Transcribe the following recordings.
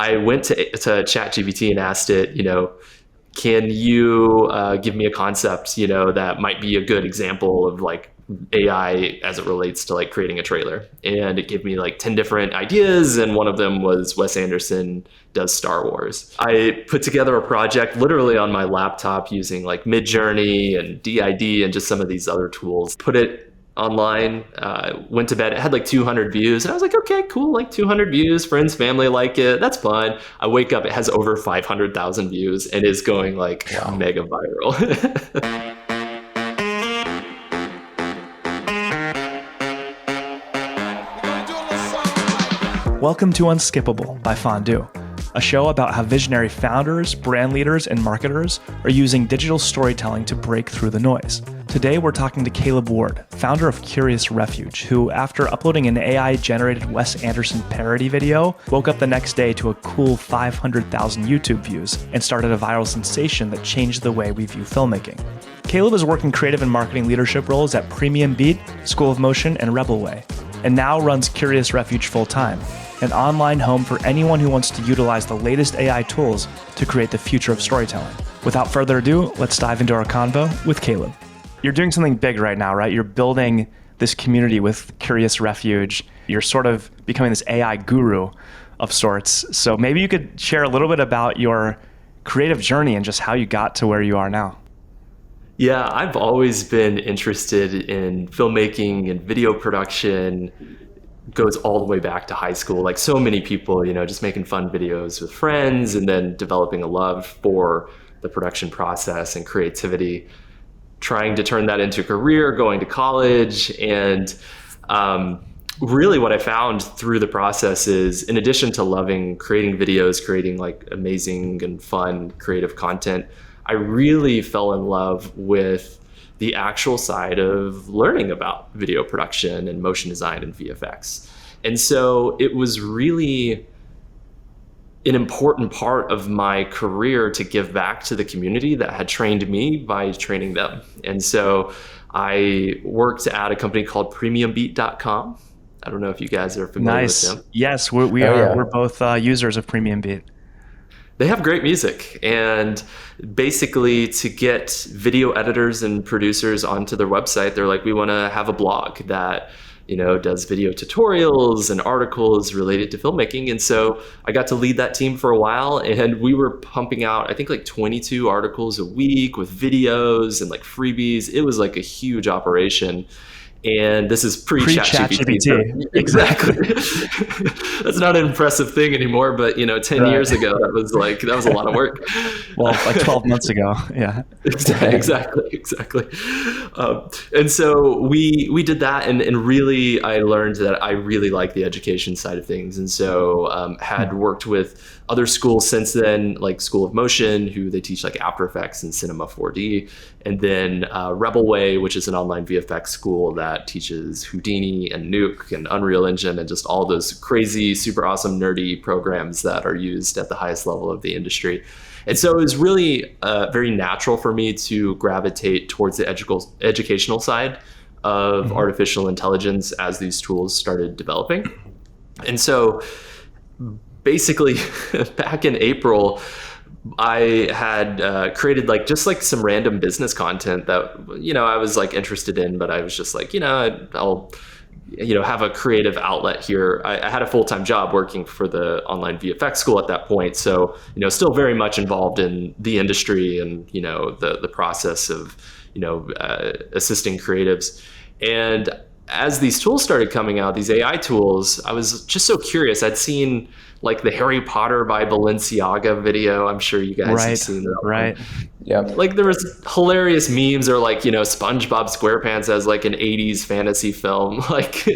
I went to ChatGPT and asked it, can you give me a concept, that might be a good example of like AI as it relates to like creating a trailer. And it gave me like 10 different ideas. And one of them was Wes Anderson does Star Wars. I put together a project literally on my laptop using like Midjourney and DID and just some of these other tools, put it online, went to bed. It had like 200 views. And I was like, okay, cool. Like 200 views, friends, family like it. That's fun. I wake up, it has over 500,000 views and is going like mega viral. Welcome to Unskippable by Fondue, a show about how visionary founders, brand leaders, and marketers are using digital storytelling to break through the noise. Today, we're talking to Caleb Ward, founder of Curious Refuge, who, after uploading an AI-generated Wes Anderson parody video, woke up the next day to a cool 500,000 YouTube views and started a viral sensation that changed the way we view filmmaking. Caleb is working creative and marketing leadership roles at Premium Beat, School of Motion, and Rebelway, and now runs Curious Refuge full-time, an online home for anyone who wants to utilize the latest AI tools to create the future of storytelling. Without further ado, let's dive into our convo with Caleb. You're doing something big right now, right? You're building this community with Curious Refuge. You're sort of becoming this AI guru of sorts. So maybe you could share a little bit about your creative journey and just how you got to where you are now. Yeah, I've always been interested in filmmaking and video production. Goes all the way back to high school, like so many people, just making fun videos with friends and then developing a love for the production process and creativity, trying to turn that into a career, going to college. And really what I found through the process is, in addition to loving creating videos, creating like amazing and fun creative content, I really fell in love with the actual side of learning about video production and motion design and VFX. And so it was really an important part of my career to give back to the community that had trained me by training them. And so I worked at a company called premiumbeat.com. I don't know if you guys are familiar with them. Yes, we are. Yeah. We're both users of Premium Beat. They have great music, and basically to get video editors and producers onto their website, they're like, we want to have a blog that, does video tutorials and articles related to filmmaking. And so I got to lead that team for a while, and we were pumping out, I think like 22 articles a week with videos and like freebies. It was like a huge operation. And this is pre-ChatGPT. Exactly. That's not an impressive thing anymore, but 10 years ago, that was a lot of work. Well, like 12 months ago. Yeah. Exactly. And so we did that, and really I learned that I really like the education side of things. And so had worked with other schools since then, like School of Motion, who they teach like After Effects and Cinema 4D. And then Rebelway, which is an online VFX school that teaches Houdini and Nuke and Unreal Engine and just all those crazy, super awesome, nerdy programs that are used at the highest level of the industry. And so it was really very natural for me to gravitate towards the educational side of artificial intelligence as these tools started developing. And so basically back in April, I had created just some random business content that, I was like interested in, but I was just like, I'll, have a creative outlet here. I had a full-time job working for the online VFX school at that point. So, still very much involved in the industry and, the process of, assisting creatives. And as these tools started coming out, these AI tools, I was just so curious. I'd seen like the Harry Potter by Balenciaga video. I'm sure you guys have seen that. Right. Yeah. Like there was hilarious memes, or like, SpongeBob SquarePants as like an 80s fantasy film, like,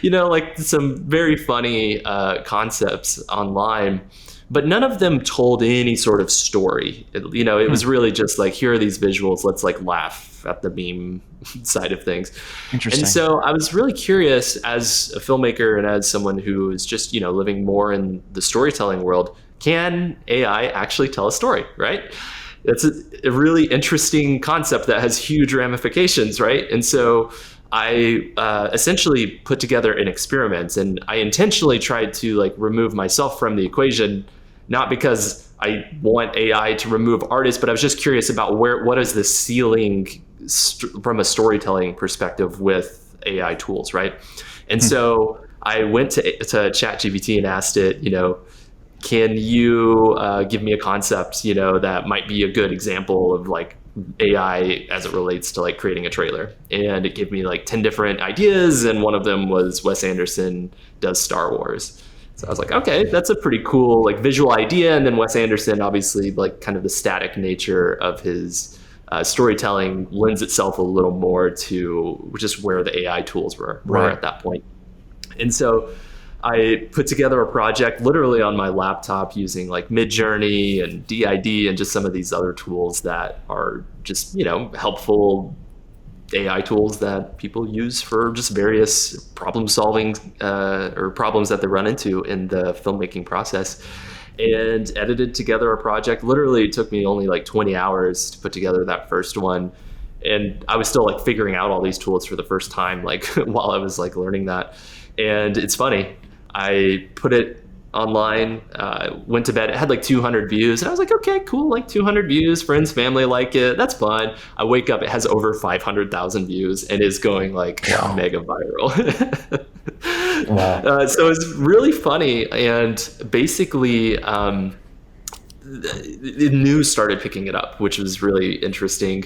like some very funny concepts online, but none of them told any sort of story. It was really just like, here are these visuals. Let's like laugh at the meme side of things. Interesting. And so I was really curious as a filmmaker and as someone who is just, living more in the storytelling world, can AI actually tell a story, right? It's a really interesting concept that has huge ramifications, right? And so I essentially put together an experiment, and I intentionally tried to like remove myself from the equation, not because I want AI to remove artists, but I was just curious about what is the ceiling from a storytelling perspective with AI tools, right? And so I went to ChatGPT and asked it, can you give me a concept, that might be a good example of like AI as it relates to like creating a trailer? And it gave me like 10 different ideas, and one of them was Wes Anderson does Star Wars. So I was like, okay, that's a pretty cool like visual idea. And then Wes Anderson, obviously, like kind of the static nature of his storytelling lends itself a little more to just where the AI tools were at that point. And so I put together a project literally on my laptop using like Midjourney and DID and just some of these other tools that are just, helpful AI tools that people use for just various problem solving or problems that they run into in the filmmaking process, and edited together a project. Literally, it took me only like 20 hours to put together that first one. And I was still like figuring out all these tools for the first time, like while I was like learning that. And it's funny, I put it online, went to bed, it had like 200 views, and I was like, okay, cool, like 200 views, friends, family like it, that's fun. I wake up, it has over 500,000 views and is going like mega viral. Wow. So it's really funny, and basically the news started picking it up, which was really interesting.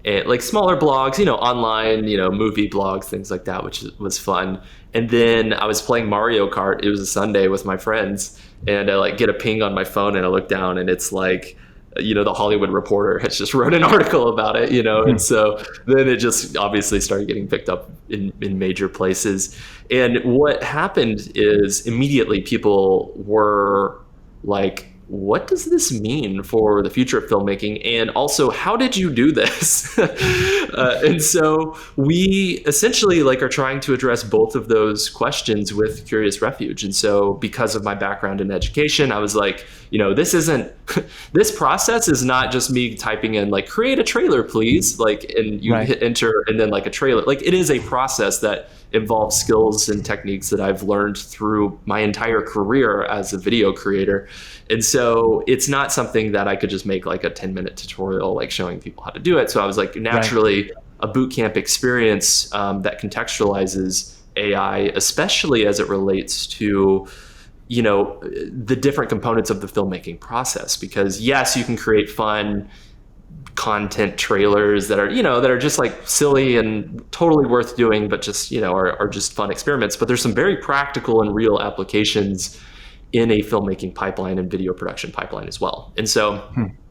And like smaller blogs, online, movie blogs, things like that, which was fun. And then I was playing Mario Kart. It was a Sunday with my friends, and I like get a ping on my phone, and I look down, and it's like, the Hollywood Reporter has just wrote an article about it, and so then it just obviously started getting picked up in major places. And what happened is immediately people were like, what does this mean for the future of filmmaking? And also, how did you do this? And so we essentially like are trying to address both of those questions with Curious Refuge. And so because of my background in education, I was like, this process is not just me typing in like, create a trailer, please. Like, and you hit enter and then like a trailer. Like, it is a process that involves skills and techniques that I've learned through my entire career as a video creator. And so it's not something that I could just make like a 10-minute tutorial, like showing people how to do it. So I was like, naturally, a boot camp experience that contextualizes AI, especially as it relates to, the different components of the filmmaking process. Because yes, you can create fun content trailers that are just like silly and totally worth doing, but just, are just fun experiments. But there's some very practical and real applications in a filmmaking pipeline and video production pipeline as well. And so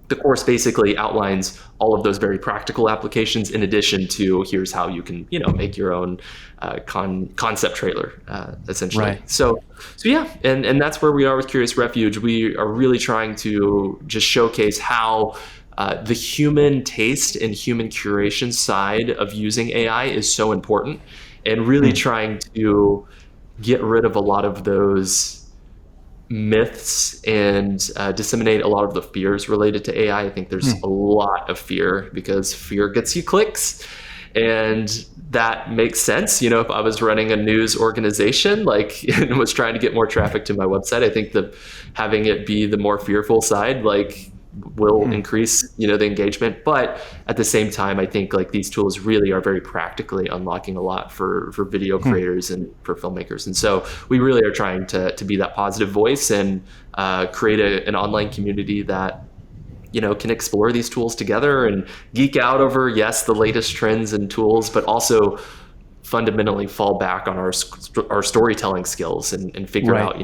the course basically outlines all of those very practical applications, in addition to here's how you can, make your own concept trailer, essentially. Right. So yeah, and that's where we are with Curious Refuge. We are really trying to just showcase how the human taste and human curation side of using AI is so important, and really trying to get rid of a lot of those myths and disseminate a lot of the fears related to AI. I think there's a lot of fear, because fear gets you clicks, and that makes sense. If I was running a news organization and was trying to get more traffic to my website, I think having it be the more fearful side will increase the engagement. But at the same time, I think these tools really are very practically unlocking a lot for video creators and for filmmakers. And so we really are trying to be that positive voice and create an online community that can explore these tools together and geek out over, yes, the latest trends and tools, but also fundamentally fall back on our storytelling skills and figure out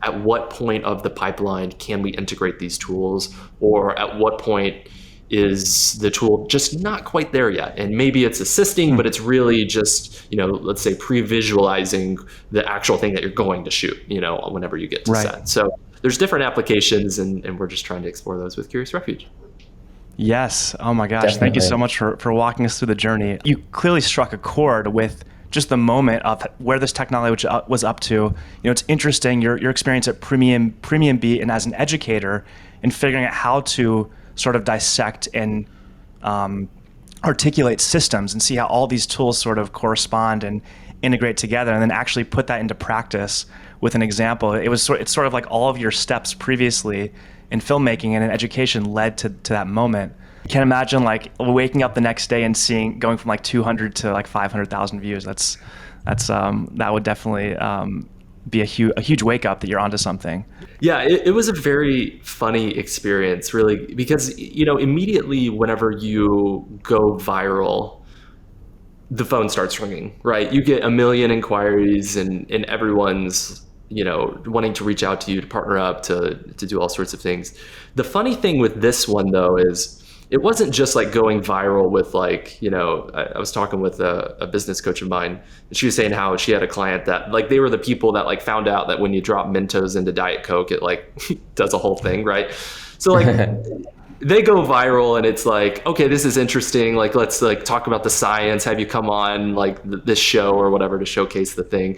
at what point of the pipeline can we integrate these tools, or at what point is the tool just not quite there yet? And maybe it's assisting, but it's really just, let's say pre-visualizing the actual thing that you're going to shoot, whenever you get to set. So there's different applications, and we're just trying to explore those with Curious Refuge. Yes. Oh my gosh. Definitely. Thank you so much for walking us through the journey. You clearly struck a chord with just the moment of where this technology was up to. It's interesting, your experience at Premium Beat and as an educator, and figuring out how to sort of dissect and articulate systems and see how all these tools sort of correspond and integrate together, and then actually put that into practice with an example. It's sort of like all of your steps previously in filmmaking and in education led to that moment. I can't imagine like waking up the next day and going from like 200 to like 500,000 views. That would definitely be a huge wake up that you're onto something. Yeah, it was a very funny experience, really, because, immediately whenever you go viral, the phone starts ringing, right? You get a million inquiries and everyone's, wanting to reach out to you to partner up to do all sorts of things. The funny thing with this one, though, is it wasn't just like going viral with like, I was talking with a business coach of mine, and she was saying how she had a client that like they were the people that like found out that when you drop Mentos into Diet Coke, it like does a whole thing, right? So like they go viral and it's like, okay, this is interesting. Like, let's like talk about the science, have you come on like this show or whatever to showcase the thing.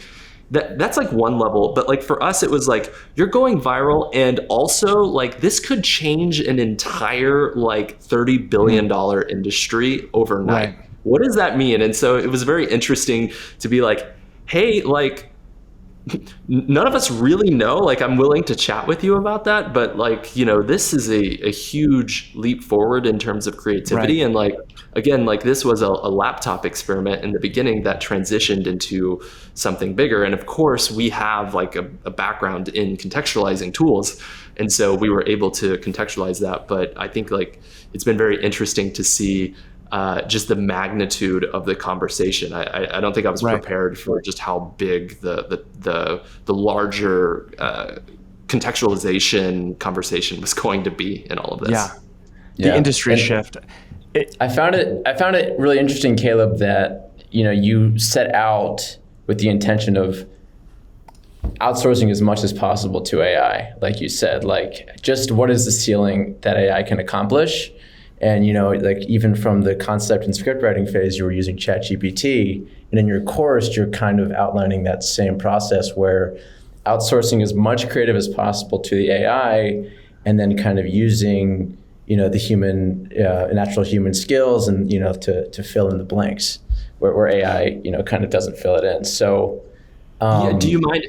That's like one level, but like for us, it was like, you're going viral, and also like this could change an entire like $30 billion industry overnight. Right. What does that mean? And so it was very interesting to be like, hey, like none of us really know, like I'm willing to chat with you about that, but like, this is a huge leap forward in terms of creativity. Right. And like, again, like this was a laptop experiment in the beginning that transitioned into something bigger. And of course we have like a background in contextualizing tools. And so we were able to contextualize that. But I think like it's been very interesting to see just the magnitude of the conversation. I don't think I was prepared for just how big the larger contextualization conversation was going to be in all of this. Yeah, the industry shift. I found it really interesting, Caleb, that you set out with the intention of outsourcing as much as possible to AI, like you said. Like, just what is the ceiling that AI can accomplish? And, like even from the concept and script writing phase, you were using ChatGPT. And in your course, you're kind of outlining that same process where outsourcing as much creative as possible to the AI, and then kind of using, the human, natural human skills and, to fill in the blanks where AI, kind of doesn't fill it in. So do you mind?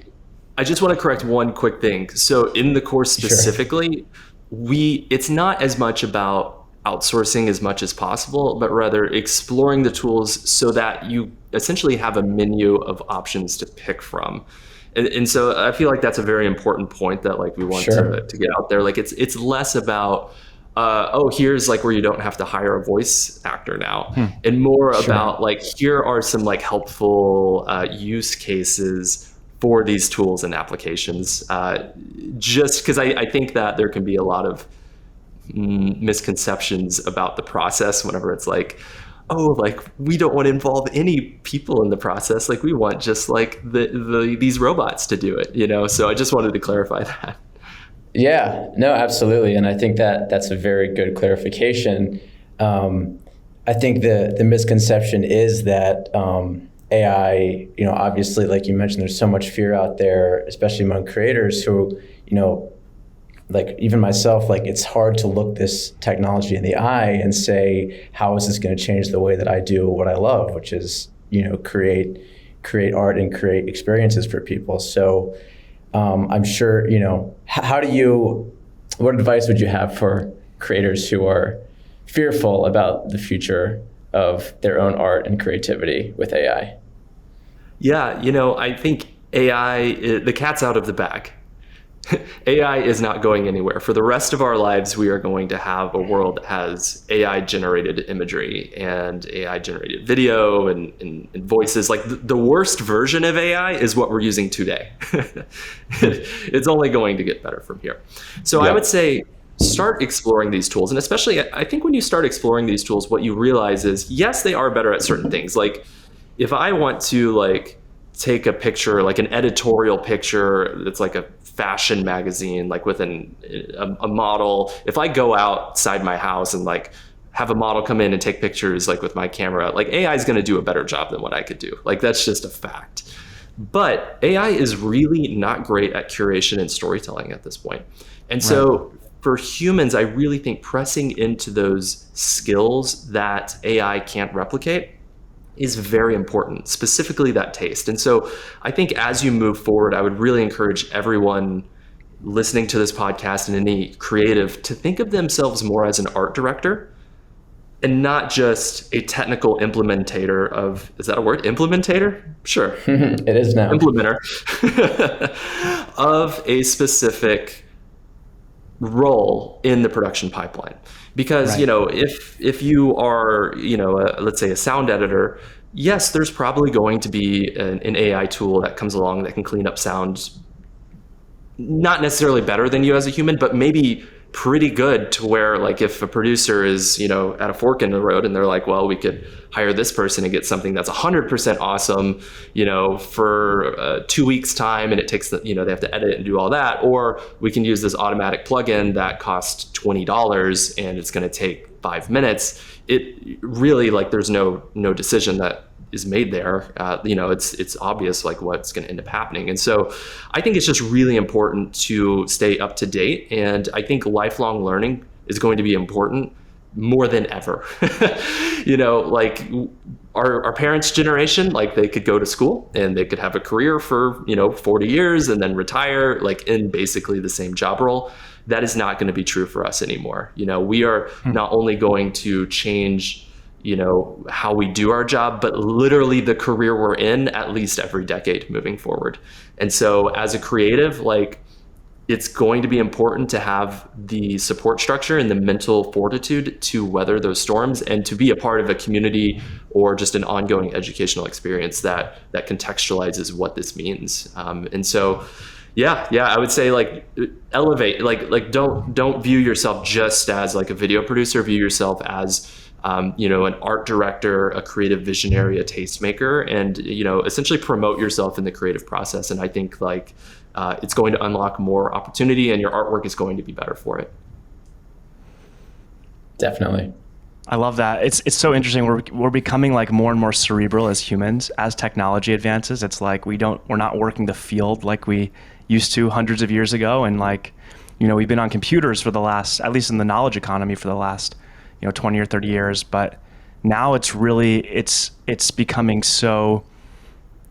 I just want to correct one quick thing. So in the course specifically, it's not as much about outsourcing as much as possible, but rather exploring the tools so that you essentially have a menu of options to pick from. And so I feel like that's a very important point that like we want to get out there. Like it's less about, here's like where you don't have to hire a voice actor now, and more about like, here are some like helpful use cases for these tools and applications. Just because I think that there can be a lot of misconceptions about the process whenever it's like, like we don't want to involve any people in the process, like we want just like these robots to do it, so I just wanted to clarify that. Yeah, no, absolutely. And I think that's a very good clarification. I think the misconception is that AI, obviously, like you mentioned, there's so much fear out there, especially among creators who, like even myself, like it's hard to look this technology in the eye and say, how is this going to change the way that I do what I love, which is, create art and create experiences for people. So I'm sure, what advice would you have for creators who are fearful about the future of their own art and creativity with AI? Yeah, I think AI, the cat's out of the bag. AI is not going anywhere. For the rest of our lives, we are going to have a world that has AI-generated imagery and AI-generated video and voices. Like the worst version of AI is what we're using today. It's only going to get better from here. So I would say start exploring these tools. And especially, I think when you start exploring these tools, what you realize is, yes, they are better at certain things. Like if I want to like take a picture, like an editorial picture that's like a fashion magazine, like with a model, if I go outside my house and like have a model come in and take pictures like with my camera, like AI is going to do a better job than what I could do. Like that's just a fact. But AI is really not great at curation and storytelling at this point. And so for humans, I really think pressing into those skills that AI can't replicate is very important, specifically that taste. And so I think as you move forward, I would really encourage everyone listening to this podcast and any creative to think of themselves more as an art director and not just a technical implementator of, is that a word? Implementator? Sure. It is now. Implementer of a specific role in the production pipeline. Because, Right. you know, if you are, you know, let's say a sound editor, yes, there's probably going to be an AI tool that comes along that can clean up sound, not necessarily better than you as a human, but maybe pretty good to where, like, if a producer is, you know, at a fork in the road and they're like, well, we could hire this person and get something that's 100% awesome, you know, for 2 weeks time, and it takes the, you know, they have to edit and do all that, or we can use this automatic plugin that costs $20 and it's going to take 5 minutes. It really, like, there's no decision that is made there. You know, it's obvious, like, what's going to end up happening. And so I think it's just really important to stay up to date. And I think lifelong learning is going to be important more than ever. You know, like our parents' generation, like, they could go to school and they could have a career for, you know, 40 years and then retire, like, in basically the same job role. That is not going to be true for us anymore. You know, we are not only going to change, you know, how we do our job, but literally the career we're in at least every decade moving forward. And so as a creative, like, it's going to be important to have the support structure and the mental fortitude to weather those storms and to be a part of a community or just an ongoing educational experience that contextualizes what this means. And so, yeah, I would say, like, elevate, like don't view yourself just as, like, a video producer. View yourself as, you know, an art director, a creative visionary, a tastemaker, and, you know, essentially promote yourself in the creative process. And I think, like, it's going to unlock more opportunity, and your artwork is going to be better for it. Definitely. I love that. It's so interesting. We're becoming, like, more and more cerebral as humans as technology advances. It's like we're not working the field like we used to hundreds of years ago. And, like, you know, we've been on computers for the last, at least in the knowledge economy, for the last, you know, 20 or 30 years. But now it's really, it's becoming so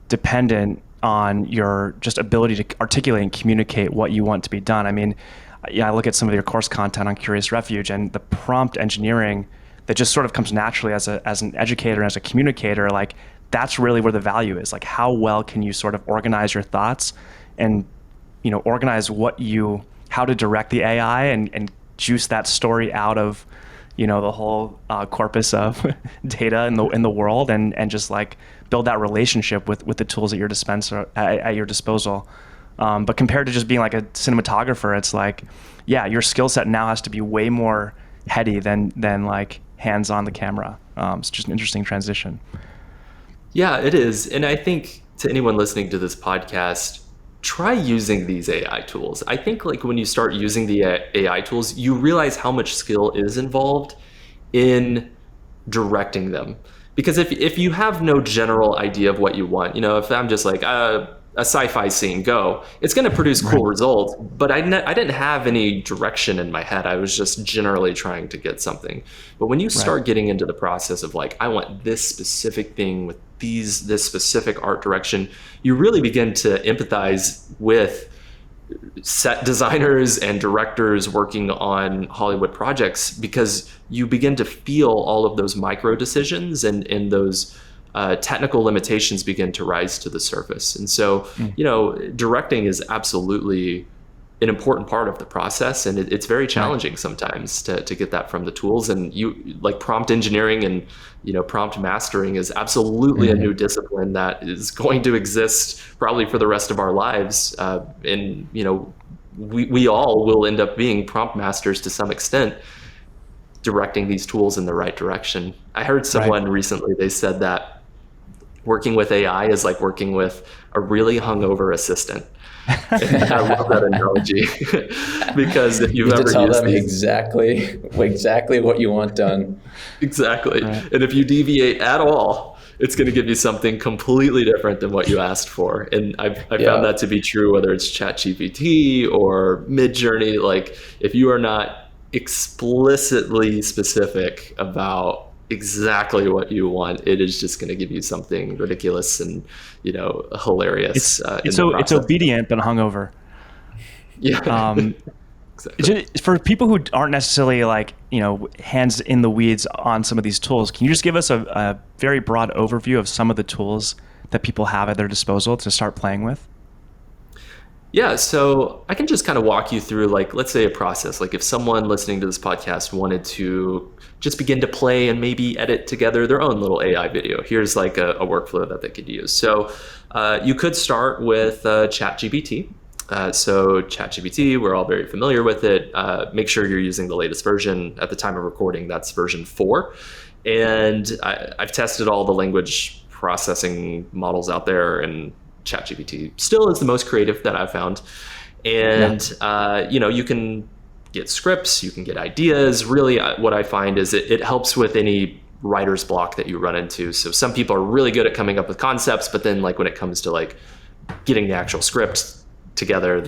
dependent on your just ability to articulate and communicate what you want to be done. I mean, yeah, I look at some of your course content on Curious Refuge, and the prompt engineering that just sort of comes naturally as an educator, as a communicator. Like, that's really where the value is. Like, how well can you sort of organize your thoughts and, you know, organize how to direct the AI and juice that story out of, you know, the whole corpus of data in the world, and just, like, build that relationship with the tools at your at your disposal. But compared to just being, like, a cinematographer, it's like, yeah, your skill set now has to be way more heady than like hands on the camera. It's just an interesting transition. Yeah, it is. And I think to anyone listening to this podcast, try using these AI tools. I think, like, when you start using the AI tools, you realize how much skill is involved in directing them. Because if you have no general idea of what you want, you know, if I'm just like, a sci-fi scene, go, it's going to produce cool results, but I didn't have any direction in my head. I was just generally trying to get something. But when you start getting into the process of, like, I want this specific thing with this specific art direction, you really begin to empathize with set designers and directors working on Hollywood projects, because you begin to feel all of those micro decisions and those technical limitations begin to rise to the surface. And so, you know, directing is absolutely an important part of the process, and it's very challenging sometimes to get that from the tools. And you, like, prompt engineering and, you know, prompt mastering is absolutely a new discipline that is going to exist probably for the rest of our lives. And, you know, we all will end up being prompt masters to some extent, directing these tools in the right direction. I heard someone recently, they said that working with AI is like working with a really hungover assistant. And I love that analogy because if you've ever tell used them exactly what you want done. Exactly. And if you deviate at all, it's going to give you something completely different than what you asked for. And I found that to be true, whether it's ChatGPT or Midjourney. Like, if you are not explicitly specific about exactly what you want, it is just going to give you something ridiculous and, hilarious. It's obedient but hungover. Yeah. Exactly. For people who aren't necessarily hands in the weeds on some of these tools, can you just give us a very broad overview of some of the tools that people have at their disposal to start playing with? Yeah, so I can just kind of walk you through, let's say a process. Like, if someone listening to this podcast wanted to just begin to play and maybe edit together their own little AI video, here's a workflow that they could use. So you could start with ChatGPT. So ChatGPT, we're all very familiar with it. Make sure you're using the latest version. At the time of recording, that's version 4. And I've tested all the language processing models out there, and ChatGPT still is the most creative that I've found. And, you can get scripts, you can get ideas. Really, what I find is it helps with any writer's block that you run into. So some people are really good at coming up with concepts, but then when it comes to getting the actual script together,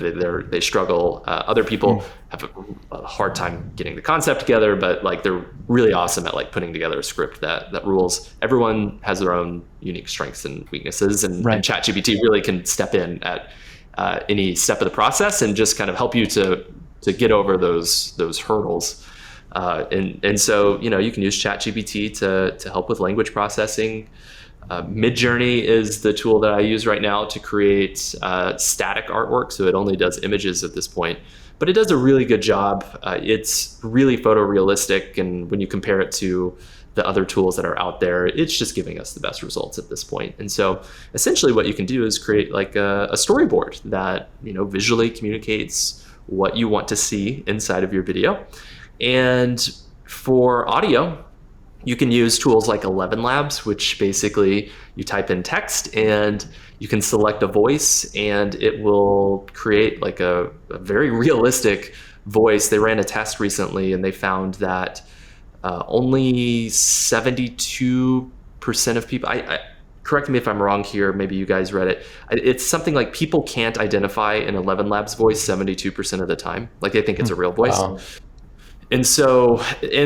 they struggle. Other people have a hard time getting the concept together, but they're really awesome at putting together a script that rules. Everyone has their own unique strengths and weaknesses, and ChatGPT really can step in at any step of the process and just kind of help you to get over those hurdles. And so you can use ChatGPT to help with language processing. Midjourney is the tool that I use right now to create static artwork. So it only does images at this point, but it does a really good job. It's really photorealistic, and when you compare it to the other tools that are out there, it's just giving us the best results at this point. And so essentially what you can do is create a storyboard that visually communicates what you want to see inside of your video. And for audio, you can use tools like 11 Labs, which basically you type in text and you can select a voice and it will create a very realistic voice. They ran a test recently and they found that only 72% of people, correct me if I'm wrong here, maybe you guys read it. It's something like people can't identify an 11 Labs voice 72% of the time. They think it's a real voice. Wow. And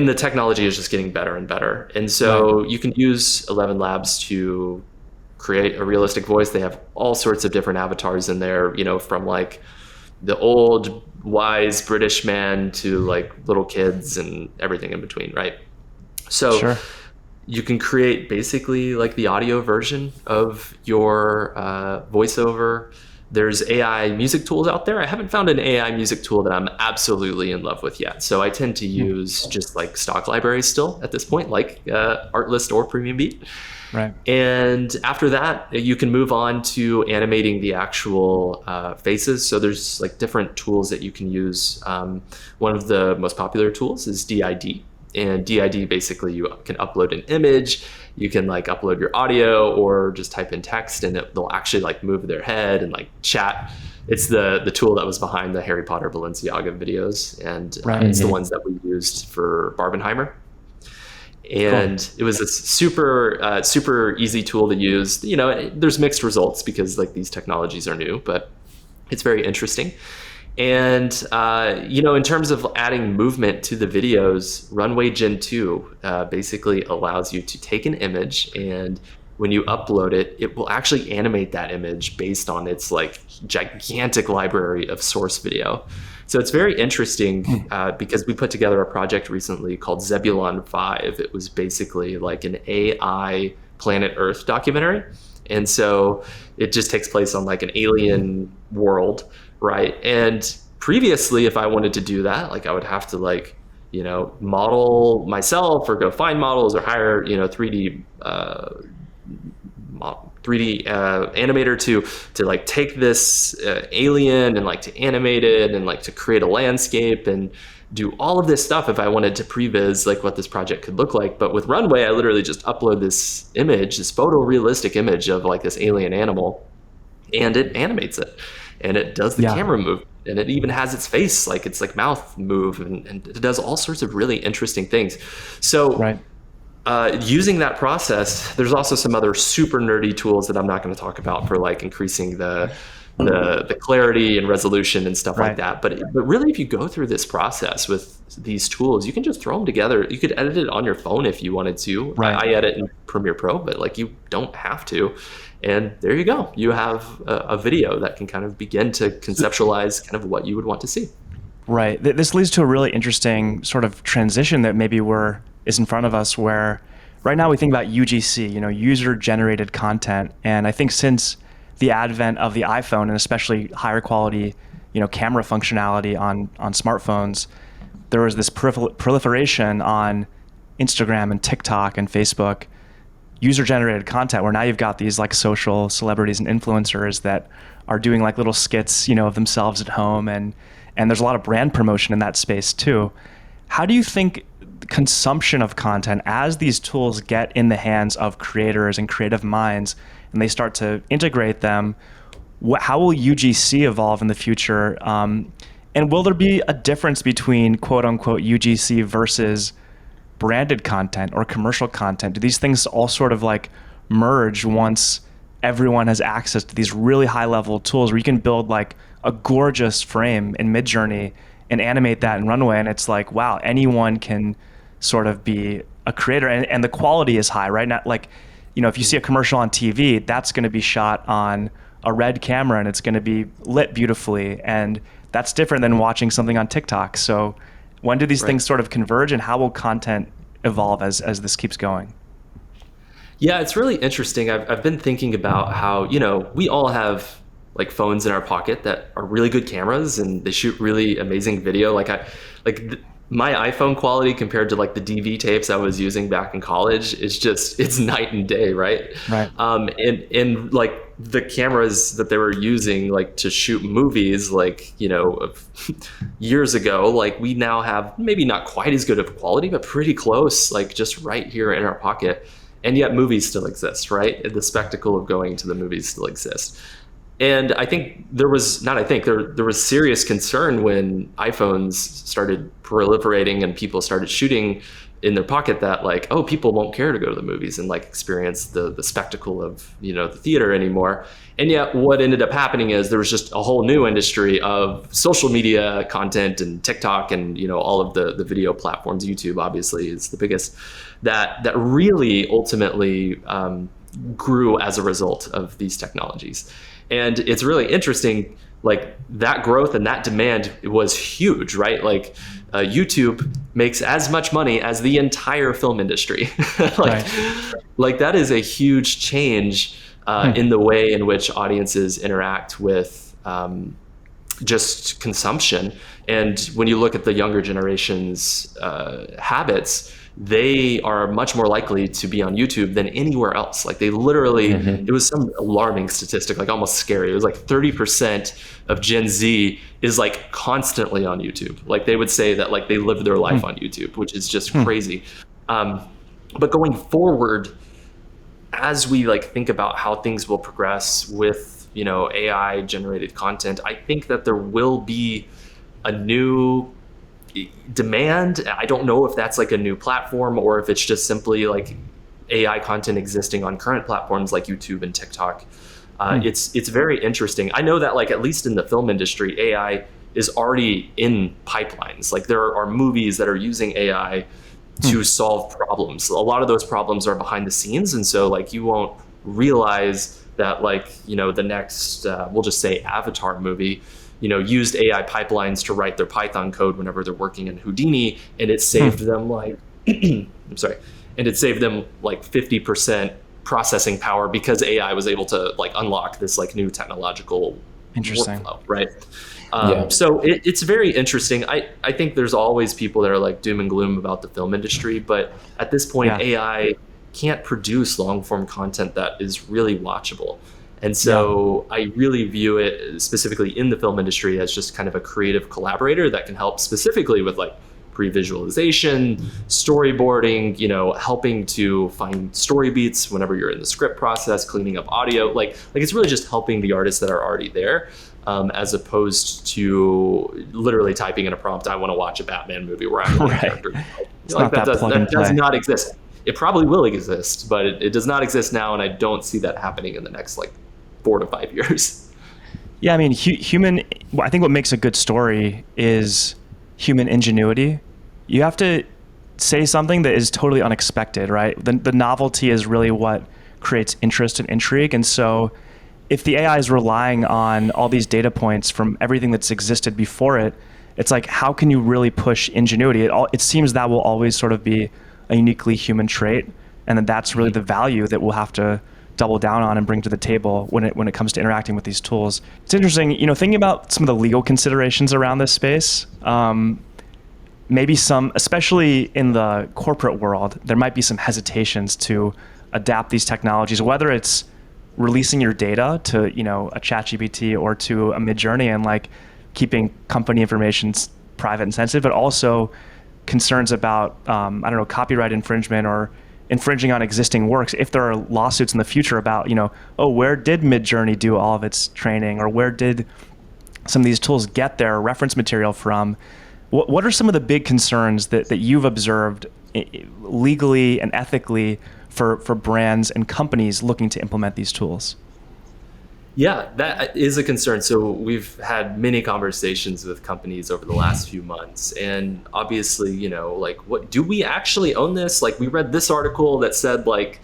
the technology is just getting better and better. And so you can use 11 Labs to create a realistic voice. They have all sorts of different avatars in there, from the old wise British man to little kids and everything in between, right? So you can create basically the audio version of your voiceover. There's AI music tools out there. I haven't found an AI music tool that I'm absolutely in love with yet. So I tend to use just stock libraries still at this point, Artlist or Premium Beat. Right. And after that, you can move on to animating the actual faces. So there's different tools that you can use. One of the most popular tools is DID. And DID, basically you can upload an image, you can upload your audio or just type in text and they'll actually move their head and chat. It's the tool that was behind the Harry Potter Balenciaga videos, and it's the ones that we used for Barbenheimer. And It was a super easy tool to use. There's mixed results because these technologies are new, but it's very interesting. And, in terms of adding movement to the videos, Runway Gen 2 basically allows you to take an image, and when you upload it, it will actually animate that image based on its gigantic library of source video. So it's very interesting because we put together a project recently called Zebulon 5. It was basically an AI Planet Earth documentary. And so it just takes place on an alien world. Right. And previously, if I wanted to do that, I would have to model myself or go find models or hire, 3D animator to take this alien and to animate it and to create a landscape and do all of this stuff if I wanted to previs what this project could look like. But with Runway, I literally just upload this image, this photorealistic image of this alien animal, and it animates it. And it does the camera move, and it even has its face, its mouth move, and it does all sorts of really interesting things. So using that process, there's also some other super nerdy tools that I'm not going to talk about for like increasing the clarity and resolution and stuff like that. But really, if you go through this process with these tools, you can just throw them together. You could edit it on your phone if you wanted to. I edit in Premiere Pro, but like you don't have to. And there you go. You have a video that can kind of begin to conceptualize kind of what you would want to see. Right. This leads to a really interesting sort of transition that maybe is in front of us, where right now we think about UGC, user-generated content. And I think since the advent of the iPhone, and especially higher quality, camera functionality on smartphones, there was this proliferation on Instagram and TikTok and Facebook, user-generated content, where now you've got these like social celebrities and influencers that are doing like little skits, of themselves at home, and there's a lot of brand promotion in that space too. How do you think consumption of content, as these tools get in the hands of creators and creative minds, and they start to integrate them, how will UGC evolve in the future? And will there be a difference between quote unquote UGC versus branded content or commercial content? Do these things all sort of like merge once everyone has access to these really high level tools where you can build like a gorgeous frame in Midjourney and animate that in Runway, and it's like, wow, anyone can sort of be a creator, and the quality is high, right? Not like, if you see a commercial on TV, that's going to be shot on a red camera and it's going to be lit beautifully, and that's different than watching something on TikTok. So when do these things sort of converge, and how will content evolve as this keeps going? Yeah, it's really interesting. I've been thinking about how, we all have like phones in our pocket that are really good cameras and they shoot really amazing video. My iPhone quality compared to like the DV tapes I was using back in college is it's night and day, right? Right. And like the cameras that they were using like to shoot movies, like, years ago, like we now have maybe not quite as good of quality, but pretty close, like just right here in our pocket. And yet movies still exist, right? The spectacle of going to the movies still exists. And I think there was serious concern when iPhones started proliferating and people started shooting in their pocket that like, oh, people won't care to go to the movies and like experience the spectacle of, the theater anymore. And yet what ended up happening is there was just a whole new industry of social media content and TikTok and, all of the video platforms. YouTube obviously is the biggest that really ultimately grew as a result of these technologies. And it's really interesting, like that growth and that demand was huge, right? Like YouTube makes as much money as the entire film industry. Like that is a huge change in the way in which audiences interact with just consumption. And when you look at the younger generation's habits, they are much more likely to be on YouTube than anywhere else. Like they literally, it was some alarming statistic, like almost scary. It was like 30% of Gen Z is like constantly on YouTube. Like they would say that like they live their life on YouTube, which is just crazy. But going forward, as we like think about how things will progress with, AI generated content, I think that there will be a new demand. I don't know if that's like a new platform or if it's just simply like AI content existing on current platforms like YouTube and TikTok. It's very interesting. I know that like at least in the film industry, AI is already in pipelines. Like there are movies that are using AI to solve problems. A lot of those problems are behind the scenes, and so like you won't realize that like the next we'll just say Avatar movie used AI pipelines to write their Python code whenever they're working in Houdini, and it saved them like, I'm sorry, and it saved them like 50% processing power because AI was able to like unlock this like new technological workflow, right? So it's very interesting. I think there's always people that are like doom and gloom about the film industry, but at this point, AI can't produce long form content that is really watchable. And so I really view it specifically in the film industry as just kind of a creative collaborator that can help specifically with like pre-visualization, storyboarding, helping to find story beats whenever you're in the script process, cleaning up audio. Like it's really just helping the artists that are already there, as opposed to literally typing in a prompt, I want to watch a Batman movie where I'm a character. Like that does not exist. it probably will exist, but it does not exist now, and I don't see that happening in the next like 4 to 5 years. Yeah, I mean, I think what makes a good story is human ingenuity. You have to say something that is totally unexpected, right? The novelty is really what creates interest and intrigue. And so if the AI is relying on all these data points from everything that's existed before it, it's like, how can you really push ingenuity? It seems that will always sort of be a uniquely human trait. And then that's really the value that we'll have to double down on and bring to the table when it comes to interacting with these tools. It's interesting, thinking about some of the legal considerations around this space. Maybe some, especially in the corporate world, there might be some hesitations to adapt these technologies, whether it's releasing your data to, a ChatGPT or to a Midjourney and like keeping company information private and sensitive, but also concerns about, copyright infringement or infringing on existing works. If there are lawsuits in the future about, where did Midjourney do all of its training, or where did some of these tools get their reference material from? What are some of the big concerns that you've observed legally and ethically for brands and companies looking to implement these tools? Yeah, that is a concern. So we've had many conversations with companies over the last few months. And obviously, what do we actually own this? Like, we read this article that said, like,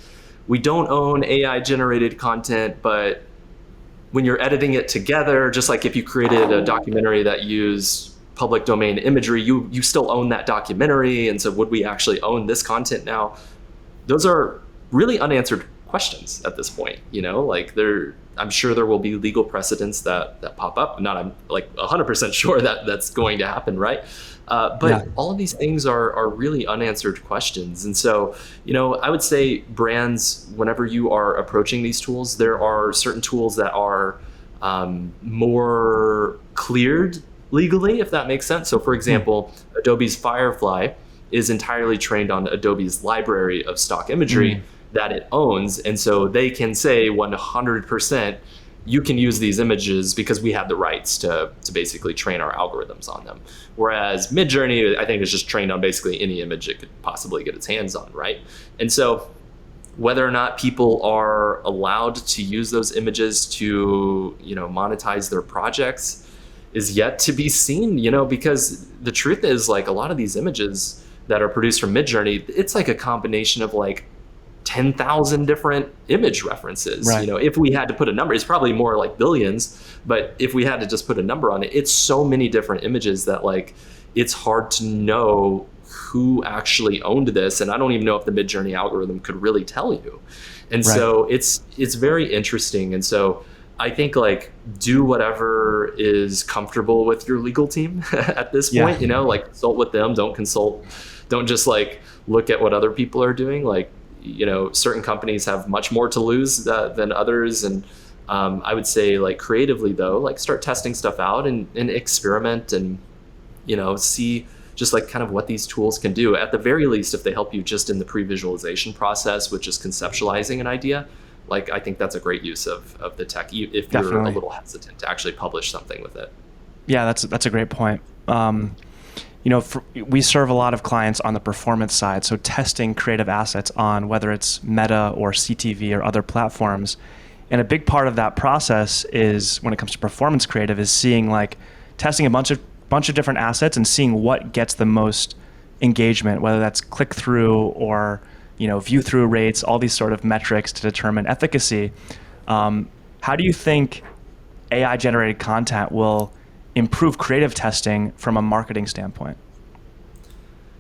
we don't own AI generated content, but when you're editing it together, just like if you created a documentary that used public domain imagery, you still own that documentary. And so would we actually own this content now? Those are really unanswered questions at this point. I'm sure there will be legal precedents that pop up. I'm like 100% sure that that's going to happen, right? But all of these things are really unanswered questions. And so, I would say brands, whenever you are approaching these tools, there are certain tools that are more cleared legally, if that makes sense. So for example, Adobe's Firefly is entirely trained on Adobe's library of stock imagery that it owns. And so they can say 100%, you can use these images because we have the rights to basically train our algorithms on them. Whereas Midjourney, I think, is just trained on basically any image it could possibly get its hands on, right? And so whether or not people are allowed to use those images to, monetize their projects is yet to be seen, because the truth is, like, a lot of these images that are produced from Midjourney, it's like a combination of like 10,000 different image references. Right. If we had to put a number, it's probably more like billions, but if we had to just put a number on it, it's so many different images that, like, it's hard to know who actually owned this. And I don't even know if the Midjourney algorithm could really tell you. And so it's very interesting. And so I think, like, do whatever is comfortable with your legal team at this point, like, consult with them, don't just like look at what other people are doing. Like, certain companies have much more to lose than others. And I would say, like, creatively though, like, start testing stuff out and experiment and, see just like kind of what these tools can do. At the very least, if they help you just in the pre-visualization process, which is conceptualizing an idea, like, I think that's a great use of the tech, if you're a little hesitant to actually publish something with it. Yeah, that's a great point. We serve a lot of clients on the performance side, so testing creative assets on whether it's Meta or CTV or other platforms. And a big part of that process is, when it comes to performance creative, is seeing, like, testing a bunch of different assets and seeing what gets the most engagement, whether that's click through or view through rates, all these sort of metrics to determine efficacy. How do you think AI generated content will improve creative testing from a marketing standpoint?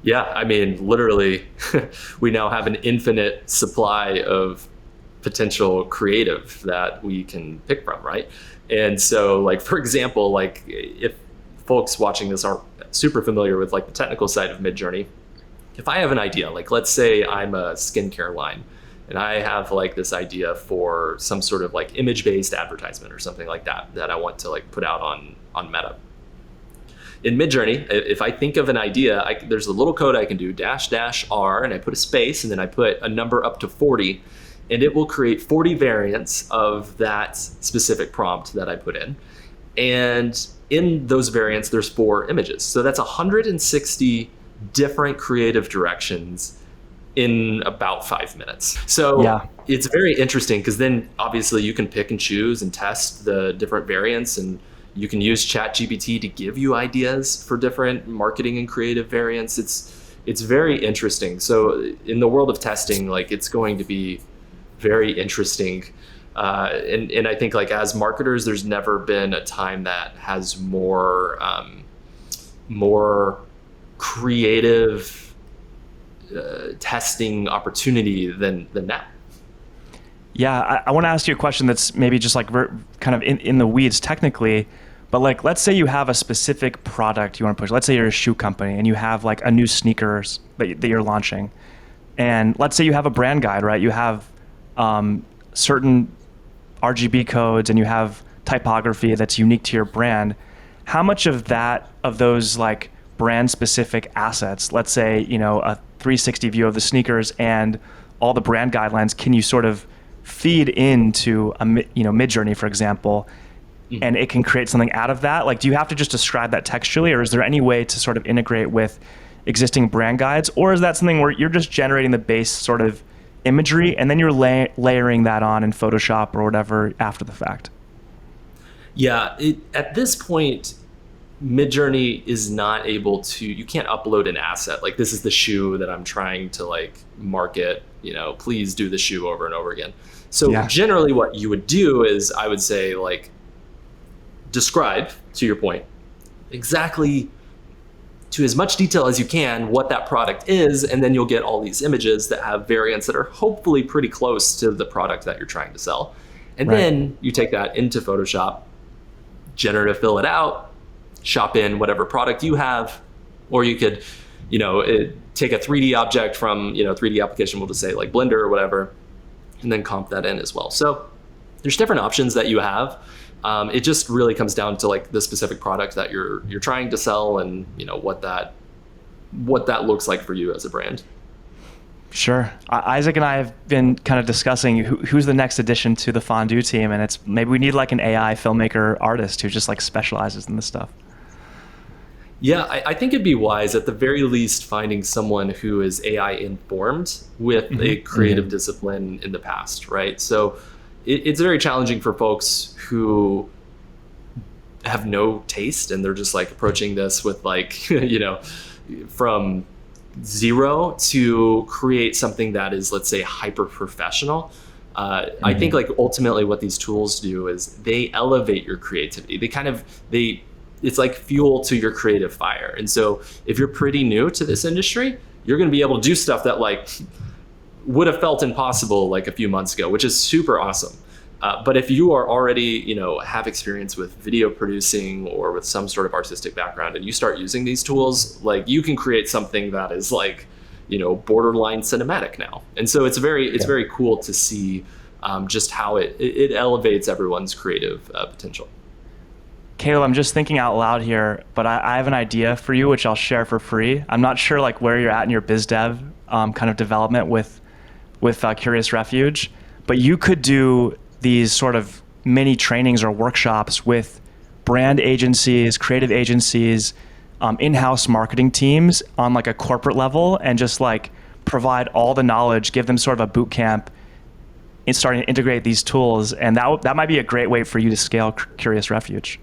Yeah, I mean, literally, we now have an infinite supply of potential creative that we can pick from, right? And so, like, for example, like, if folks watching this aren't super familiar with, like, the technical side of Midjourney, if I have an idea, like, let's say I'm a skincare line and I have, like, this idea for some sort of, like, image-based advertisement or something like that I want to, like, put out on Meta. In Midjourney, if I think of an idea, there's a little code I can do, --R, and I put a space, and then I put a number up to 40, and it will create 40 variants of that specific prompt that I put in. And in those variants, there's 4 images. So that's 160 different creative directions in about 5 minutes. So Yeah. it's very interesting because then obviously you can pick and choose and test the different variants, and you can use ChatGPT to give you ideas for different marketing and creative variants. It's very interesting. So in the world of testing, like it's going to be very interesting. And I think like as marketers, there's never been a time that has more creative testing opportunity than now. Yeah, I want to ask you a question that's maybe just like kind of in the weeds technically, but like let's say you have a specific product you want to push. Let's say you're a shoe company and you have like a new sneakers that you're launching. And let's say you have a brand guide, right? You have certain RGB codes and you have typography that's unique to your brand. How much of those like brand specific assets, let's say, you know, a 360 view of the sneakers and all the brand guidelines, can you sort of feed into a Midjourney, for example, and it can create something out of that? Like, do you have to just describe that textually, or is there any way to sort of integrate with existing brand guides, or is that something where you're just generating the base sort of imagery and then you're layering that on in Photoshop or whatever after the fact? Yeah, at this point, Midjourney is not able to, you can't upload an asset. Like, this is the shoe that I'm trying to like market, you know, please do the shoe over and over again. So generally what you would do is I would say like, describe, to your point, exactly to as much detail as you can what that product is, and then you'll get all these images that have variants that are hopefully pretty close to the product that you're trying to sell. And then you take that into Photoshop, generative fill it out, shop in whatever product you have, or you could, you know, take a 3D object from, you know, 3D application, we'll just say like Blender or whatever, and then comp that in as well. So there's different options that you have. It just really comes down to like the specific product that you're trying to sell, and you know what that looks like for you as a brand. Sure. Isaac and I have been kind of discussing who's the next addition to the Fondue team, and it's maybe we need like an AI filmmaker artist who just like specializes in this stuff. Yeah, I think it'd be wise at the very least finding someone who is AI informed with a creative discipline in the past, right? So it's very challenging for folks who have no taste and they're just like approaching this with like, you know, from zero to create something that is, let's say, hyper professional. I think like ultimately what these tools do is they elevate your creativity. It's like fuel to your creative fire. And so if you're pretty new to this industry, you're going to be able to do stuff that like would have felt impossible like a few months ago, which is super awesome. But if you are already, you know, have experience with video producing or with some sort of artistic background, and you start using these tools, like you can create something that is like, you know, borderline cinematic now. And so it's very cool to see just how it elevates everyone's creative potential. Caleb, I'm just thinking out loud here, but I have an idea for you, which I'll share for free. I'm not sure like where you're at in your biz dev kind of development with Curious Refuge, but you could do these sort of mini trainings or workshops with brand agencies, creative agencies, in-house marketing teams on like a corporate level, and just like provide all the knowledge, give them sort of a boot camp in starting to integrate these tools. And that might be a great way for you to scale Curious Refuge.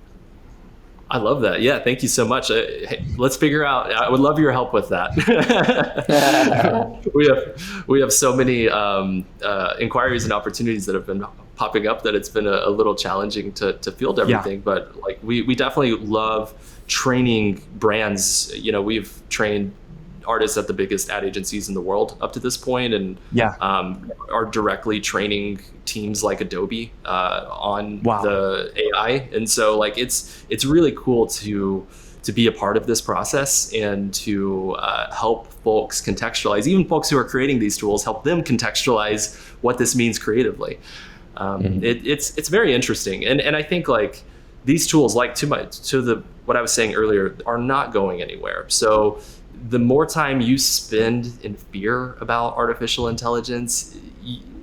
I love that. Yeah, thank you so much. Hey, let's figure out. I would love your help with that. we have so many inquiries and opportunities that have been popping up that it's been a little challenging to field everything. Yeah. But like we definitely love training brands. You know, we've trained artists at the biggest ad agencies in the world up to this point, and are directly training teams like Adobe on the AI. And so like it's really cool to be a part of this process and to help folks contextualize, even folks who are creating these tools, help them contextualize what this means creatively. It's very interesting, and I think like these tools, like what I was saying earlier, are not going anywhere. So the more time you spend in fear about artificial intelligence,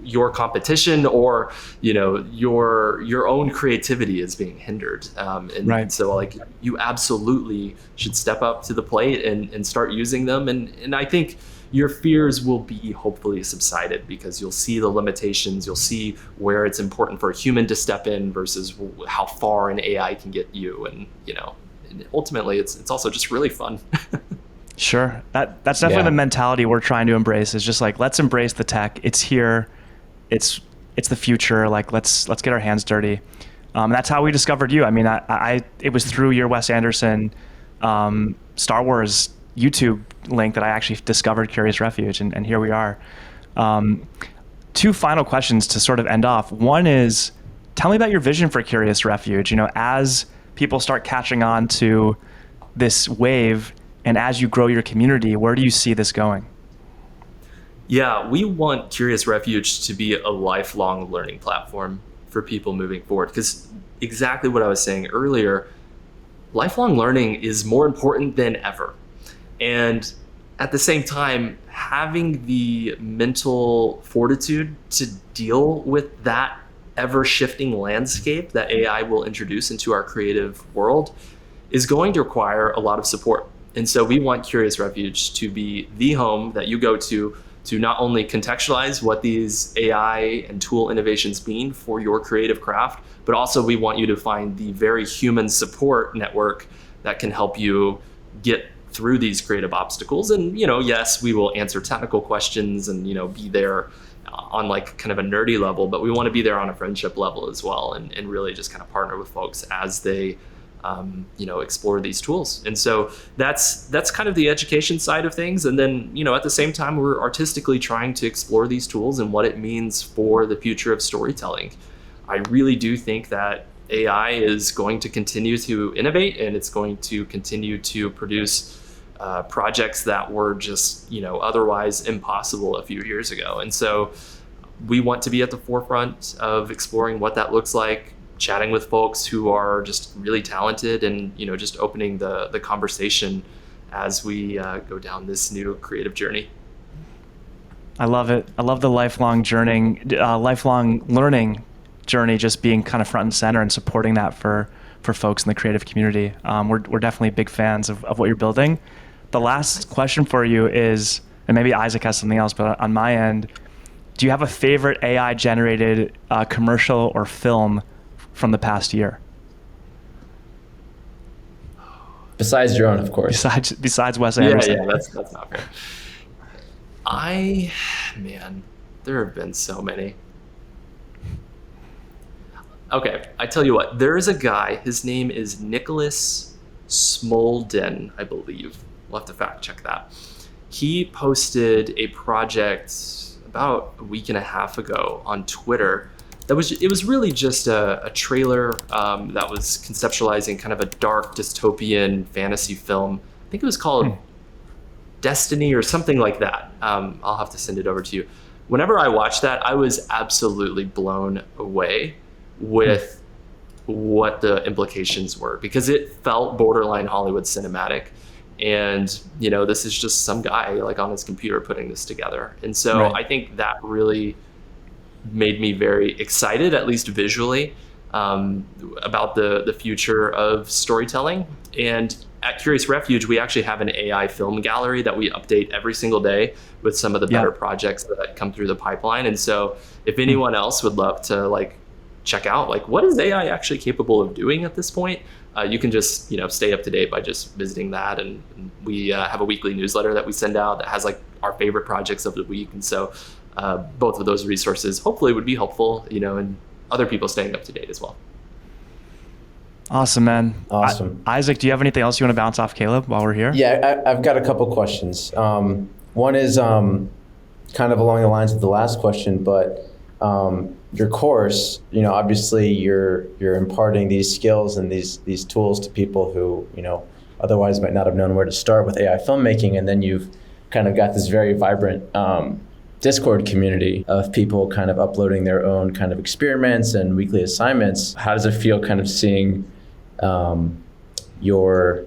your competition or, you know, your own creativity is being hindered. And so like you absolutely should step up to the plate and start using them. And I think your fears will be hopefully subsided, because you'll see the limitations, you'll see where it's important for a human to step in versus how far an AI can get you. And, and ultimately it's also just really fun. Sure. That's definitely the mentality we're trying to embrace, is just like, let's embrace the tech. It's here. It's the future. Like, let's get our hands dirty. That's how we discovered you. I mean, it was through your Wes Anderson Star Wars YouTube link that I actually discovered Curious Refuge, and here we are. Two final questions to sort of end off. One is, tell me about your vision for Curious Refuge. As people start catching on to this wave, and as you grow your community, where do you see this going? Yeah, we want Curious Refuge to be a lifelong learning platform for people moving forward, because exactly what I was saying earlier, lifelong learning is more important than ever. And at the same time, having the mental fortitude to deal with that ever-shifting landscape that AI will introduce into our creative world is going to require a lot of support. And so we want Curious Refuge to be the home that you go to not only contextualize what these AI and tool innovations mean for your creative craft, but also we want you to find the very human support network that can help you get through these creative obstacles. And, yes, we will answer technical questions and, be there on like kind of a nerdy level, but we want to be there on a friendship level as well, and really just kind of partner with folks as they explore these tools. And so that's kind of the education side of things. And then, at the same time, we're artistically trying to explore these tools and what it means for the future of storytelling. I really do think that AI is going to continue to innovate, and it's going to continue to produce projects that were just, otherwise impossible a few years ago. And so we want to be at the forefront of exploring what that looks like, chatting with folks who are just really talented, and just opening the conversation as we go down this new creative journey. I love it. I love the lifelong learning journey, just being kind of front and center and supporting that for folks in the creative community. We're definitely big fans of what you're building. The last question for you is, and maybe Isaac has something else, but on my end, do you have a favorite AI-generated commercial or film from the past year? Besides your own, of course. Besides Wes Anderson. Yeah, that's not fair. There have been so many. Okay, I tell you what, there is a guy, his name is Nicholas Smolden, I believe. We'll have to fact check that. He posted a project about a week and a half ago on Twitter. It was really just a trailer that was conceptualizing kind of a dark dystopian fantasy film. I think it was called Destiny or something like that. I'll have to send it over to you. Whenever I watched that, I was absolutely blown away with what the implications were, because it felt borderline Hollywood cinematic. And, this is just some guy like on his computer putting this together. And so I think that really made me very excited, at least visually, about the future of storytelling. And at Curious Refuge, we actually have an AI film gallery that we update every single day with some of the better projects that come through the pipeline. And so if anyone else would love to check out what is AI actually capable of doing at this point, you can just stay up to date by just visiting that. And we have a weekly newsletter that we send out that has our favorite projects of the week. And so both of those resources hopefully would be helpful, and other people staying up to date as well. Awesome, man. Awesome. Isaac, do you have anything else you want to bounce off Caleb while we're here? Yeah, I've got a couple questions. One is kind of along the lines of the last question, but your course, obviously you're imparting these skills and these tools to people who, otherwise might not have known where to start with AI filmmaking. And then you've kind of got this very vibrant Discord community of people kind of uploading their own kind of experiments and weekly assignments. How does it feel kind of seeing your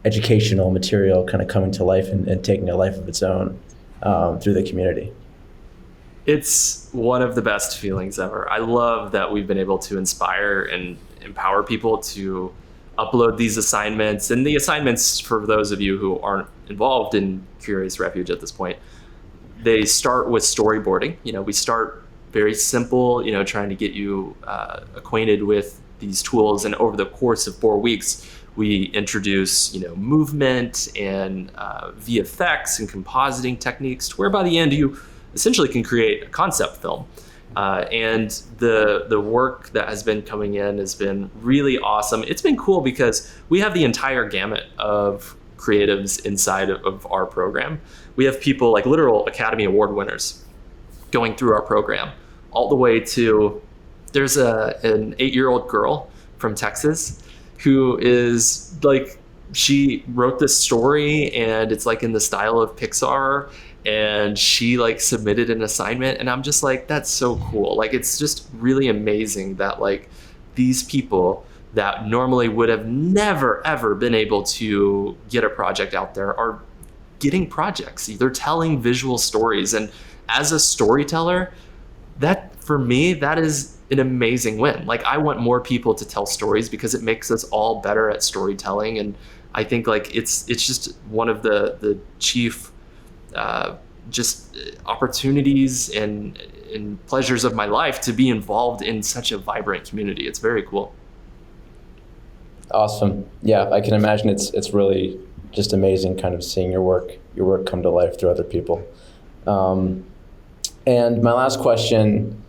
educational material kind of coming to life and taking a life of its own through the community? It's one of the best feelings ever. I love that we've been able to inspire and empower people to upload these assignments. And the assignments, for those of you who aren't involved in Curious Refuge at this point, they start with storyboarding. We start very simple, trying to get you acquainted with these tools. And over the course of 4 weeks, we introduce, movement and VFX and compositing techniques to where by the end you essentially can create a concept film. And the work that has been coming in has been really awesome. It's been cool because we have the entire gamut of creatives inside of our program. We have people like literal Academy Award winners going through our program, all the way to, there's an 8-year-old girl from Texas who is like, she wrote this story and it's like in the style of Pixar, and she like submitted an assignment, and I'm just like, that's so cool. Like, it's just really amazing that like these people that normally would have never ever been able to get a project out there are getting projects. They're telling visual stories, and as a storyteller, that for me, that is an amazing win. Like, I want more people to tell stories because it makes us all better at storytelling, and I think like it's just one of the chief just opportunities and pleasures of my life to be involved in such a vibrant community. It's very cool. Awesome. Yeah, I can imagine it's really just amazing kind of seeing your work come to life through other people. And my last question,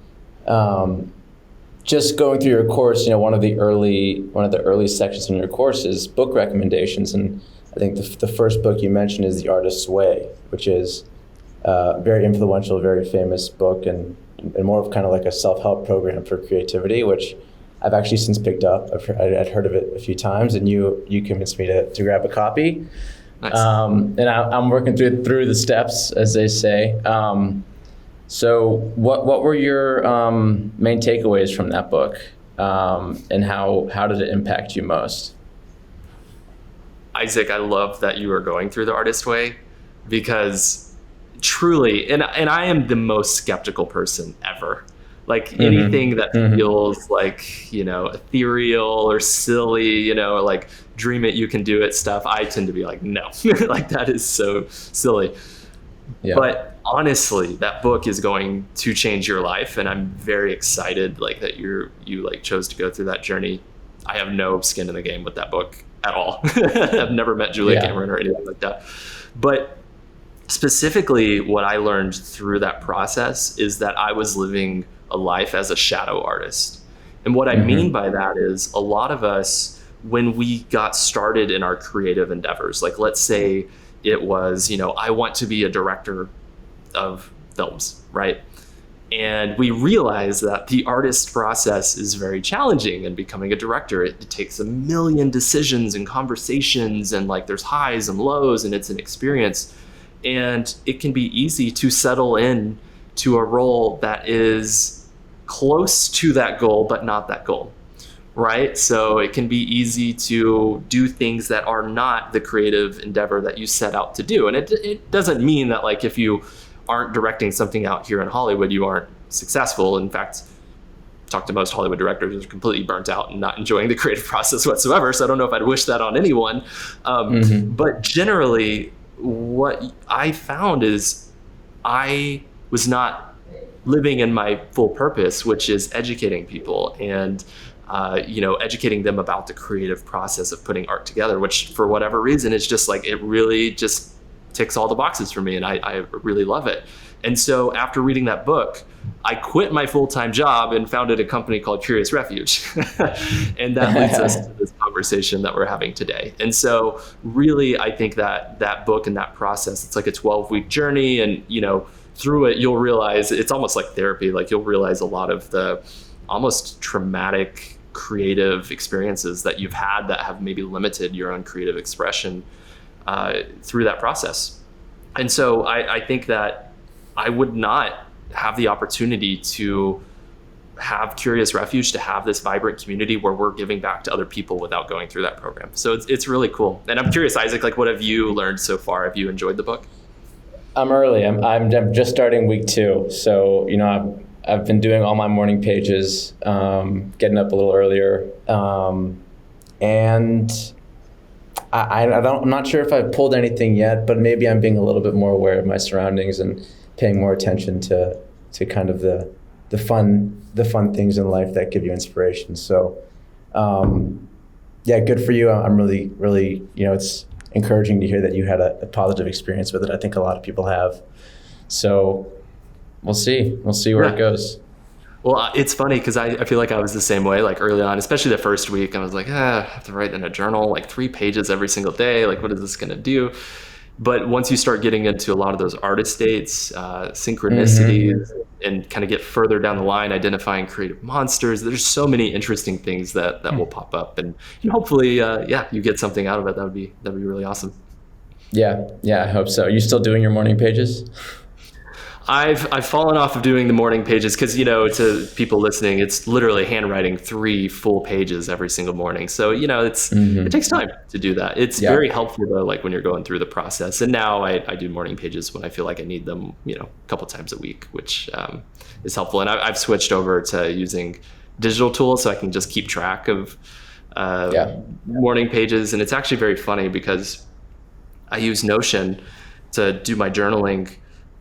just going through your course, one of the early sections in your course is book recommendations, and I think the first book you mentioned is The Artist's Way, which is a very influential, very famous book, and more of kind of like a self-help program for creativity, which I've actually since picked up. I'd heard of it a few times, and you convinced me to grab a copy. Nice. And I'm working through the steps, as they say. So what were your main takeaways from that book, and how did it impact you most? Isaac, I love that you are going through The Artist Way, because truly, and I am the most skeptical person ever. Like anything that feels like, ethereal or silly, like dream it, you can do it stuff, I tend to be like, no, like that is so silly. Yeah. But honestly, that book is going to change your life, and I'm very excited like that you like chose to go through that journey. I have no skin in the game with that book at all. I've never met Julia Cameron or anything like that. But specifically, what I learned through that process is that I was living a life as a shadow artist. And what I mean by that is a lot of us, when we got started in our creative endeavors, like let's say it was, I want to be a director of films, right? And we realize that the artist process is very challenging, and becoming a director, it takes a million decisions and conversations, and like there's highs and lows, and it's an experience. And it can be easy to settle in to a role that is close to that goal, but not that goal, right? So it can be easy to do things that are not the creative endeavor that you set out to do. And it doesn't mean that like if you aren't directing something out here in Hollywood, you aren't successful. In fact, talk to most Hollywood directors who are completely burnt out and not enjoying the creative process whatsoever. So I don't know if I'd wish that on anyone. But generally, what I found is I was not living in my full purpose, which is educating people and educating them about the creative process of putting art together, which for whatever reason is just like, it really just ticks all the boxes for me, and I really love it. And so after reading that book, I quit my full-time job and founded a company called Curious Refuge. And that leads us to this conversation that we're having today. And so really, I think that that book and that process, it's like a 12-week journey. And, through it, you'll realize it's almost like therapy. Like you'll realize a lot of the almost traumatic creative experiences that you've had that have maybe limited your own creative expression through that process. And so I think that I would not have the opportunity to have Curious Refuge, to have this vibrant community where we're giving back to other people without going through that program. So it's really cool. And I'm curious, Isaac, like what have you learned so far? Have you enjoyed the book? I'm early. I'm just starting week 2. So, I've been doing all my morning pages, getting up a little earlier. And And I'm not sure if I've pulled anything yet, but maybe I'm being a little bit more aware of my surroundings and paying more attention to kind of the fun things in life that give you inspiration. So, yeah, good for you. I'm really, really, it's encouraging to hear that you had a positive experience with it. I think a lot of people have. So we'll see where it goes. Well, it's funny because I feel like I was the same way, like early on, especially the first week. I was like, I have to write in a journal like 3 pages every single day. Like, what is this going to do? But once you start getting into a lot of those artist states, synchronicities, and kind of get further down the line, identifying creative monsters, there's so many interesting things that will pop up. And hopefully, you get something out of it. That'd be really awesome. Yeah, I hope so. Are you still doing your morning pages? I've fallen off of doing the morning pages because, to people listening, it's literally handwriting 3 full pages every single morning. So, it takes time to do that. It's very helpful though, like when you're going through the process. And now I do morning pages when I feel like I need them, a couple times a week, which is helpful. And I've switched over to using digital tools so I can just keep track of morning pages. And it's actually very funny because I use Notion to do my journaling,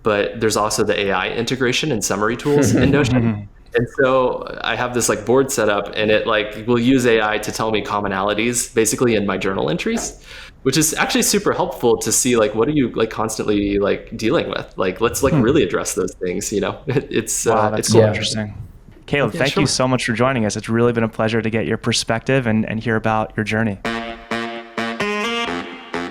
but there's also the AI integration and summary tools in Notion. And so I have this like board set up, and it like will use AI to tell me commonalities basically in my journal entries, which is actually super helpful to see like, what are you like constantly like dealing with? Like, let's like really address those things, It's that's cool. Interesting. Caleb, thank you so much for joining us. It's really been a pleasure to get your perspective and hear about your journey.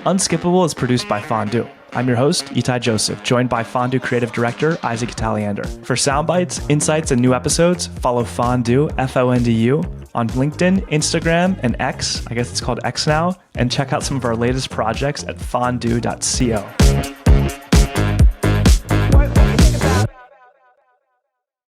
Unskippable is produced by Fondue. I'm your host, Itai Joseph, joined by Fondue Creative Director, Isaac Italiander. For sound bites, insights, and new episodes, follow Fondue, Fondu, on LinkedIn, Instagram, and X, I guess it's called X now, and check out some of our latest projects at fondue.co.